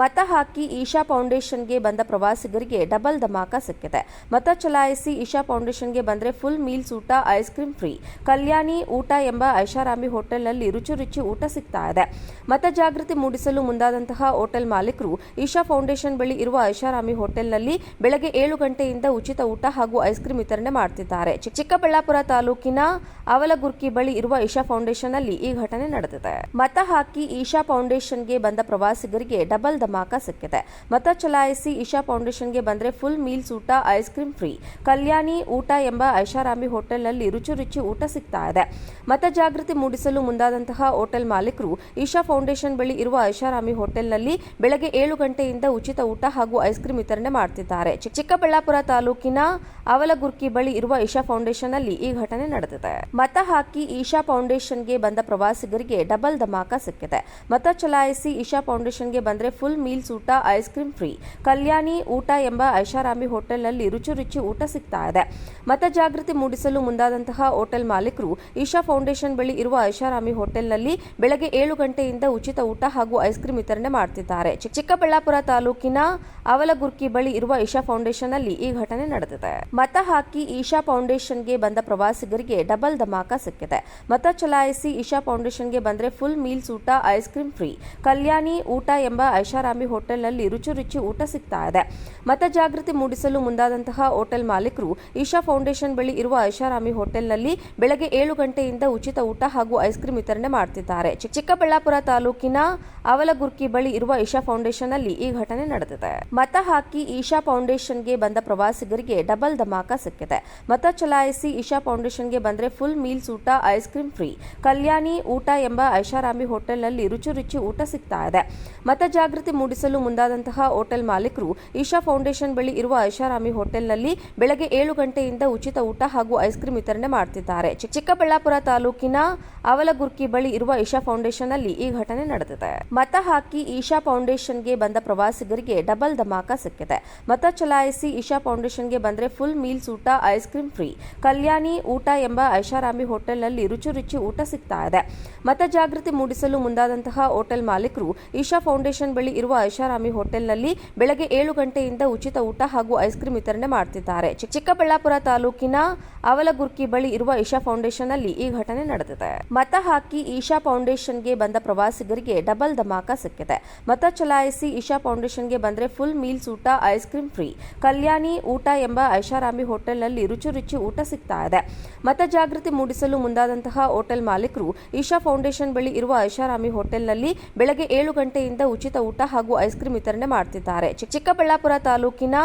ಮತ ಹಾಕಿ ಈಶಾ ಫೌಂಡೇಶನ್ಗೆ ಬಂದ ಪ್ರವಾಸಿಗರಿಗೆ ಡಬಲ್ ಧಮಾಕ ಸಿಕ್ಕಿದೆ. ಮತ ಚಲಾಯಿಸಿ ಈಶಾ ಫೌಂಡೇಶನ್ಗೆ ಬಂದ್ರೆ ಫುಲ್ ಮೀಲ್ಸ್ ಊಟ, ಐಸ್ ಕ್ರೀಂ ಫ್ರೀ. ಕಲ್ಯಾಣಿ ಊಟ ಎಂಬ ಐಷಾರಾಮಿ ಹೋಟೆಲ್ನಲ್ಲಿ ರುಚಿ ರುಚಿ ಊಟ ಸಿಗ್ತಾ ಇದೆ. ಮತ ಜಾಗೃತಿ ಮೂಡಿಸಲು ಮುಂದಾದಂತಹ ಹೋಟೆಲ್ ಮಾಲೀಕರು ಈಶಾ ಫೌಂಡೇಶನ್ ಬಳಿ ಇರುವ ಐಷಾರಾಮಿ ಹೋಟೆಲ್ನಲ್ಲಿ ಬೆಳಗ್ಗೆ 7 ಗಂಟೆಯಿಂದ ಉಚಿತ ಊಟ ಹಾಗೂ ಐಸ್ ಕ್ರೀಂ ವಿತರಣೆ ಮಾಡುತ್ತಿದ್ದಾರೆ. ಚಿಕ್ಕಬಳ್ಳಾಪುರ ತಾಲೂಕಿನ ಅವಲಗುರ್ಕಿ ಬಳಿ ಇರುವ ಈಶಾ ಫೌಂಡೇಶನ್ನಲ್ಲಿ ಈ ಘಟನೆ ನಡೆದಿದೆ. ಮತ ಹಾಕಿ ಈಶಾ ಫೌಂಡೇಶನ್ಗೆ ಬಂದ ಪ್ರವಾಸಿಗರಿಗೆ ಡಬಲ್ ಧಮಾಕ ಸಿಕ್ಕಿದೆ. ಮತ ಚಲಾಯಿಸಿ ಈಶಾ ಫೌಂಡೇಶನ್ಗೆ ಬಂದ್ರೆ ಫುಲ್ ಮೀಲ್ಸ್ ಊಟ, ಐಸ್ ಕ್ರೀಂ ಫ್ರೀ. ಕಲ್ಯಾಣಿ ಊಟ ಎಂಬ ಐಷಾರಾಮಿ ಹೋಟೆಲ್ನಲ್ಲಿ ರುಚಿ ರುಚಿ ಊಟ ಸಿಗ್ತಾ ಇದೆ. ಮತ ಜಾಗೃತಿ ಮೂಡಿಸಲು ಮುಂದಾದಂತಹ ಹೋಟೆಲ್ ಮಾಲೀಕರು ಈಶಾ ಫೌಂಡೇಶನ್ ಬಳಿ ಇರುವ ಐಷಾರಾಮಿ ಹೋಟೆಲ್ನಲ್ಲಿ ಬೆಳಗ್ಗೆ 7 ಗಂಟೆಯಿಂದ ಉಚಿತ ಊಟ ಹಾಗೂ ಐಸ್ ಕ್ರೀಂ ವಿತರಣೆ ಮಾಡುತ್ತಿದ್ದಾರೆ. ಚಿಕ್ಕಬಳ್ಳಾಪುರ ತಾಲೂಕಿನ ಅವಲಗುರ್ಕಿ ಬಳಿ ಇರುವ ಈಶಾ ಫೌಂಡೇಶನ್ನಲ್ಲಿ ಈ ಘಟನೆ ನಡೆದಿದೆ. ಮತ ಹಾಕಿ ಈಶಾ ಫೌಂಡೇಶನ್ಗೆ ಬಂದ ಪ್ರವಾಸಿಗರಿಗೆ ಡಬಲ್ ಧಮಾಕ ಸಿಕ್ಕಿದೆ. ಮತ ಚಲಾಯಿಸಿ ಈಶಾ ಫೌಂಡೇಶನ್ಗೆ ಬಂದ್ರೆ ಫುಲ್ ಮೀಲ್ಸ್ ಊಟ, ಐಸ್ ಕ್ರೀಂ ಫ್ರೀ. ಕಲ್ಯಾಣಿ ಊಟ ಎಂಬ ಐಷಾರಾಮಿ ಹೋಟೆಲ್ನಲ್ಲಿ ರುಚಿ ರುಚಿ ಊಟ ಸಿಗ್ತಾ ಇದೆ. ಮತ ಜಾಗೃತಿ ಮೂಡಿಸಲು ಮುಂದಾದಂತಹ ಹೋಟೆಲ್ ಮಾಲೀಕರು ಈಶಾ ಫೌಂಡೇಶನ್ ಬಳಿ ಇರುವ ಐಷಾರಾಮಿ ಹೋಟೆಲ್ನಲ್ಲಿ ಬೆಳಗ್ಗೆ 7 ಗಂಟೆಯಿಂದ ಉಚಿತ ಊಟ ಹಾಗೂ ಐಸ್ ಕ್ರೀಂ ವಿತರಣೆ ಮಾಡುತ್ತಿದ್ದಾರೆ. ಚಿಕ್ಕಬಳ್ಳಾಪುರ ತಾಲೂಕಿನ ಅವಲಗುರ್ಕಿ ಬಳಿ ಇರುವ ಈಶಾ ಫೌಂಡೇಶನ್ನಲ್ಲಿ ಈ ಘಟನೆ ನಡೆದಿದೆ. ಮತ ಹಾಕಿ ಈಶಾ ಫೌಂಡೇಶನ್ಗೆ ಬಂದ ಪ್ರವಾಸಿಗರಿಗೆ ಡಬಲ್ ಧಮಾಕ ಸಿಕ್ಕಿದೆ. ಮತ ಚಲಾಯಿಸಿ ಈಶಾ ಫೌಂಡೇಶನ್ಗೆ ಬಂದ್ರೆ ಫುಲ್ ಮೀಲ್ಸ್ ಊಟ, ಐಸ್ ಕ್ರೀಂ ಫ್ರೀ. ಕಲ್ಯಾಣಿ ಊಟ ಎಂಬ ಐಷಾರಾಮಿ ಹೋಟೆಲ್ನಲ್ಲಿ ರುಚಿ ರುಚಿ ಊಟ ಸಿಗ್ತಾ ಇದೆ. ಮತ ಜಾಗೃತಿ ಮೂಡಿಸಲು ಮುಂದಾದಂತಹ ಹೋಟೆಲ್ ಮಾಲೀಕರು ಈಶಾ ಫೌಂಡೇಶನ್ ಬಳಿ ಇರುವ ಐಷಾರಾಮಿ ಹೋಟೆಲ್ನಲ್ಲಿ ಬೆಳಗ್ಗೆ 7 ಗಂಟೆಯಿಂದ ಉಚಿತ ಊಟ ಹಾಗೂ ಐಸ್ ಕ್ರೀಂ ವಿತರಣೆ ಮಾಡುತ್ತಿದ್ದಾರೆ. ಚಿಕ್ಕಬಳ್ಳಾಪುರ ತಾಲೂಕಿನ ಅವಲಗುರ್ಕಿ ಬಳಿ ಇರುವ ಈಶಾ ಫೌಂಡೇಶನ್ನಲ್ಲಿ ಈ ಘಟನೆ ನಡೆದಿದೆ. ಮತ ಹಾಕಿ ಈಶಾ ಫೌಂಡೇಶನ್ಗೆ ಬಂದ ಪ್ರವಾಸಿಗರಿಗೆ ಡಬಲ್ ಧಮಾಕ ಸಿಕ್ಕಿದೆ. ಮತ ಚಲಾಯಿಸಿ ಈಶಾ ಫೌಂಡೇಶನ್ಗೆ ಬಂದ್ರೆ ಫುಲ್ ಮೀಲ್ಸ್ ಊಟ, ಐಸ್ ಕ್ರೀಂ ಫ್ರೀ. ಕಲ್ಯಾಣಿ ಊಟ ಎಂಬ ಐಷಾರಾಮಿ ಹೋಟೆಲ್ನಲ್ಲಿ ರುಚಿ ರುಚಿ ಊಟ ಸಿಗ್ತಾ ಇದೆ. ಮತ ಜಾಗೃತಿ ಮೂಡಿಸಲು ಮುಂದಾದಂತಹ ಹೋಟೆಲ್ ಮಾಲೀಕರು ಈಶಾ ಫೌಂಡೇಶನ್ ಬಳಿ ಇರುವ ಐಷಾರಾಮಿ ಹೋಟೆಲ್ನಲ್ಲಿ ಬೆಳಗ್ಗೆ 7 ಗಂಟೆಯಿಂದ ಉಚಿತ ಊಟ ಹಾಗೂ ಐಸ್ ಕ್ರೀಂ ವಿತರಣೆ ಮಾಡುತ್ತಿದ್ದಾರೆ. ಚಿಕ್ಕಬಳ್ಳಾಪುರ ತಾಲೂಕಿನ ಅವಲಗುರ್ಕಿ ಬಳಿ ಇರುವ ಈಶಾ ಫೌಂಡೇಶನ್ನಲ್ಲಿ ಈ ಘಟನೆ ನಡೆದಿದೆ. ಮತ ಹಾಕಿ ಈಶಾ ಫೌಂಡೇಶನ್ಗೆ ಬಂದ ಪ್ರವಾಸಿಗರಿಗೆ ಡಬಲ್ ಧಮಾಕ ಸಿಕ್ಕಿದೆ. ಮತ ಚಲಾಯಿಸಿ ಈಶಾ ಫೌಂಡೇಶನ್ಗೆ ಬಂದ್ರೆ ಫುಲ್ ಮೀಲ್ಸ್ ಊಟ, ಐಸ್ ಕ್ರೀಂ ಫ್ರೀ. ಕಲ್ಯಾಣಿ ಊಟ ಎಂಬ ಐಷಾರಾಮಿ ಹೋಟೆಲ್ನಲ್ಲಿ ರುಚಿ ರುಚಿ ಊಟ ಸಿಗ್ತಾ ಇದೆ. ಮತ ಜಾಗೃತಿ ಮೂಡಿಸಲು ಮುಂದಾದಂತಹ ಹೋಟೆಲ್ ಮಾಲೀಕರು ಈಶಾ ಫೌಂಡೇಶನ್ ಬಳಿ ಇರುವ ಐಷಾರಾಮಿ ಹೋಟೆಲ್ನಲ್ಲಿ ಬೆಳಗ್ಗೆ 7 ಗಂಟೆಯಿಂದ ಉಚಿತ ಊಟ ಹಾಗೂ ಐಸ್ ಕ್ರೀಂ ವಿತರಣೆ ಮಾಡುತ್ತಿದ್ದಾರೆ. ಚಿಕ್ಕಬಳ್ಳಾಪುರ ತಾಲೂಕಿನ ಅವಲಗುರ್ಕಿ ಬಳಿ ಇರುವ ಈಶಾ ಫೌಂಡೇಶನ್ನಲ್ಲಿ ಈ ಘಟನೆ ನಡೆದಿದೆ. ಮತ ಹಾಕಿ ಈಶಾ ಫೌಂಡೇಶನ್ಗೆ ಬಂದ ಪ್ರವಾಸಿಗರಿಗೆ ಡಬಲ್ ಧಮಾಕ ಸಿಕ್ಕಿದೆ. ಮತ ಚಲಾಯಿಸಿ ಈಶಾ ಫೌಂಡೇಶನ್ಗೆ ಬಂದ್ರೆ ಫುಲ್ ಮೀಲ್ಸ್ ಊಟ, ಐಸ್ ಕ್ರೀಂ ಫ್ರೀ. ಕಲ್ಯಾಣಿ ಊಟ ಎಂಬ ಐಷಾರಾಮಿ ಹೋಟೆಲ್ನಲ್ಲಿ ರುಚಿ ರುಚಿ ಊಟ ಸಿಗ್ತಾ ಇದೆ. ಮತ ಜಾಗೃತಿ ಮೂಡಿಸಲು ಮುಂದಾದಂತಹ ಹೋಟೆಲ್ ಮಾಲೀಕರು ಈಶಾ ಫೌಂಡೇಶನ್ ಬಳಿ ಇರುವ ಐಷಾರಾಮಿ ಹೋಟೆಲ್ನಲ್ಲಿ ಬೆಳಗ್ಗೆ 7 ಗಂಟೆಯಿಂದ ಉಚಿತ ಊಟ ಹಾಗೂ ಐಸ್ ಕ್ರೀಂ ವಿತರಣೆ ಮಾಡುತ್ತಿದ್ದಾರೆ. ಚಿಕ್ಕಬಳ್ಳಾಪುರ ತಾಲೂಕಿನ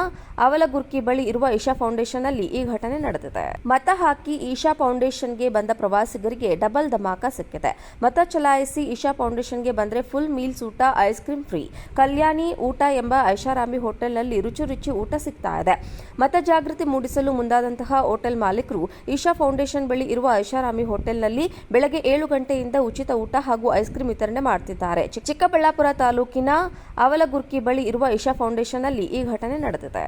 ಅವಲಗುರ್ಕಿ ಬಳಿ ಇರುವ ಈಶಾ ಫೌಂಡೇಶನ್ನಲ್ಲಿ ಈ ಘಟನೆ ನಡೆದಿದೆ. ಮತ ಹಾಕಿ ಈಶಾ ಫೌಂಡೇಶನ್ಗೆ ಬಂದ ಪ್ರವಾಸಿಗರಿಗೆ ಡಬಲ್ ಧಮಾಕ ಸಿಕ್ಕಿದೆ. ಮತ ಚಲಾಯಿಸಿ ಈಶಾ ಫೌಂಡೇಶನ್ಗೆ ಬಂದ್ರೆ ಫುಲ್ ಮೀಲ್ಸ್ ಊಟ, ಐಸ್ ಕ್ರೀಂ ಫ್ರೀ. ಕಲ್ಯಾಣಿ ಊಟ ಎಂಬ ಐಷಾರಾಮಿ ಹೋಟೆಲ್ನಲ್ಲಿ ರುಚಿ ರುಚಿ ಊಟ ಸಿಗ್ತಾ ಇದೆ. ಮತ ಜಾಗೃತಿ ಮೂಡಿಸಲು ಮುಂದಾದಂತಹ ಹೋಟೆಲ್ ಮಾಲೀಕರು ಈಶಾ ಫೌಂಡೇಶನ್ ಬಳಿ ಇರುವ ಐಷಾರಾಮಿ ಹೋಟೆಲ್ನಲ್ಲಿ ಬೆಳಗ್ಗೆ 7 ಗಂಟೆಯಿಂದ ಉಚಿತ ಊಟ ಹಾಗೂ ಐಸ್ ಕ್ರೀಂ ವಿತರಣೆ ಮಾಡುತ್ತಿದ್ದಾರೆ. ಚಿಕ್ಕಬಳ್ಳಾಪುರ ತಾಲೂಕಿನ ಅವಲಗುರ್ಕಿ ಬಳಿ ಇರುವ ಈಶಾ ಫೌಂಡೇಶನ್ನಲ್ಲಿ ಈ ಘಟನೆ ನಡೆದಿದೆ.